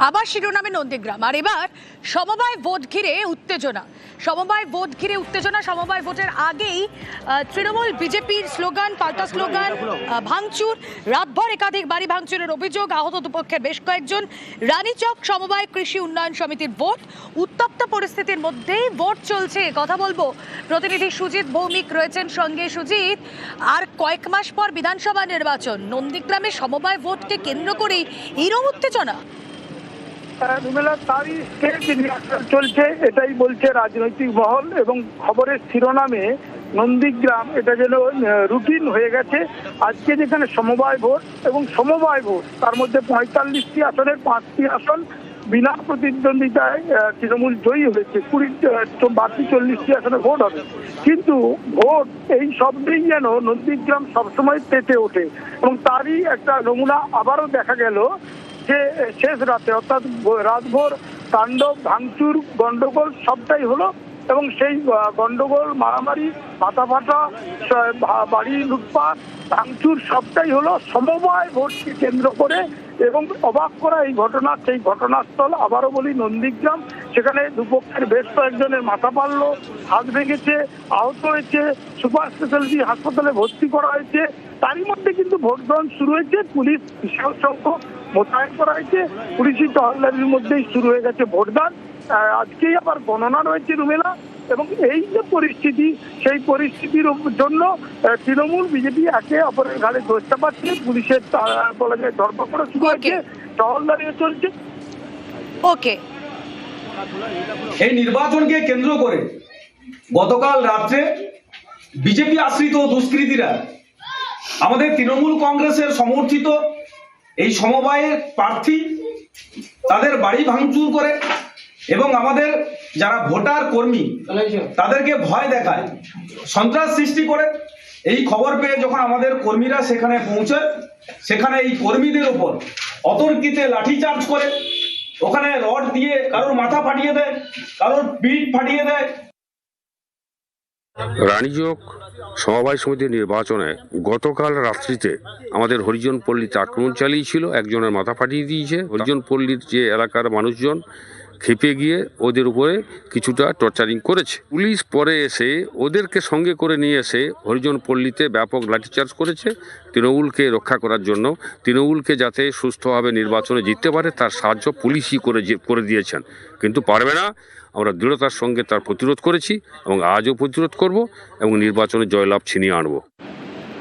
আবার শিরোনামে নন্দীগ্রাম। আর এবার সমবায় ভোট ঘিরে উত্তেজনা। সমবায় ভোটের আগেই তৃণমূল বিজেপির স্লোগান, পাল্টা স্লোগান, ভাঙচুর, রাতভর একাধিক বাড়ি ভাঙচুরের অভিযোগ, আহত দুপক্ষের বেশ কয়েকজন। রানীচক সমবায় কৃষি উন্নয়ন সমিতির ভোট, উত্তপ্ত পরিস্থিতির মধ্যেই ভোট চলছে। কথা বলবো, প্রতিনিধি সুজিত ভৌমিক রয়েছেন সঙ্গে। সুজিত, আর কয়েক মাস পর বিধানসভা নির্বাচন, নন্দীগ্রামে সমবায় ভোটকে কেন্দ্র করেই এরকম উত্তেজনা। তারই চলছে, এটাই বলছে রাজনৈতিক মহল। এবং খবরের শিরোনামে নন্দীগ্রাম এটা যেন রুটিন হয়ে গেছে। আজকে যেখানে সমবায় ভোট এবং সমবায় ভোট, তার মধ্যে 45টি আসনের 5টি আসন বিনা প্রতিদ্বন্দ্বিতায় তৃণমূল জয়ী হয়েছে। বাকি 40টি আসনে ভোট হবে, কিন্তু ভোট এই শব্দেই যেন নন্দীগ্রাম সবসময় তেতে ওঠে। এবং তারই একটা নমুনা আবারও দেখা গেল যে শেষ রাতে, অর্থাৎ রাতভর তাণ্ডব, ভাঙচুর, গন্ডগোল সবটাই হলো। এবং সেই গন্ডগোল, মারামারি, মাথা ফাটা, বাড়ি লুটপাট, ভাঙচুর সবটাই হলো সমবায় ভোটকে কেন্দ্র করে। এবং অবাক করা এই ঘটনা, সেই ঘটনাস্থল আবারও বলি নন্দীগ্রাম। সেখানে দুপক্ষের বেশ কয়েকজনের মাথা পারলো, হাত ভেঙেছে, আহত হয়েছে, সুপার স্পেশালিটি হাসপাতালে ভর্তি করা হয়েছে। তারই মধ্যে কিন্তু ভোট গ্রহণ শুরু হয়েছে। পুলিশ বিশাল সংখ্যক মোতায়েন করা হয়েছে, পুলিশি টহলদারির মধ্যেই শুরু হয়ে গেছে ভোটদান। আজকেই আবার গণনা রয়েছে রুমেলা। এবং এই যে পরিস্থিতি, সেই পরিস্থিতির জন্য তৃণমূল বিজেপি একে অপরের ঘাড়ে দোষ চাপাচ্ছে। পুলিশের বলা যায় ধরপাকড় শুরু হয়েছে, টহলদারিও চলছে। ওকে, এই নির্বাচনকে কেন্দ্র করে গতকাল রাত্রে বিজেপি আশ্রিত দুষ্কৃতীরা আমাদের তৃণমূল কংগ্রেসের সমর্থিত এই সমবায়ের প্রার্থী তাদের বাড়ি ভাঙচুর করে এবং আমাদের যারা ভোটার কর্মী তাদেরকে ভয় দেখায়, সন্ত্রাস সৃষ্টি করে। এই খবর পেয়ে যখন আমাদের কর্মীরা সেখানে পৌঁছায়, সেখানে এই কর্মীদের উপর অতর্কিতে লাঠিচার্জ করে, ওখানে রড দিয়ে কারোর মাথা ফাটিয়ে দেয়, কারোর পিঠ ফাটিয়ে দেয়। রানীচক সমবায় সমিতির নির্বাচনে গতকাল রাত্রিতে আমাদের হরিজন পল্লীতে আক্রমণ চালিয়েছিল, একজনের মাথা ফাটিয়ে দিয়েছে। হরিজন পল্লীর যে এলাকার মানুষজন খেপে গিয়ে ওদের উপরে কিছুটা টর্চারিং করেছে। পুলিশ পরে এসে ওদেরকে সঙ্গে করে নিয়ে এসে হরিজন পল্লীতে ব্যাপক লাঠিচার্জ করেছে তৃণমূলকে রক্ষা করার জন্য। তৃণমূলকে যাতে সুস্থভাবে নির্বাচনে জিততে পারে তার সাহায্য পুলিশই করে দিয়েছেন, কিন্তু পারবে না। আমরা দৃঢ়তার সঙ্গে তার প্রতিরোধ করেছি এবং আজও প্রতিরোধ করব এবং নির্বাচনে জয়লাভ ছিনিয়ে আনব।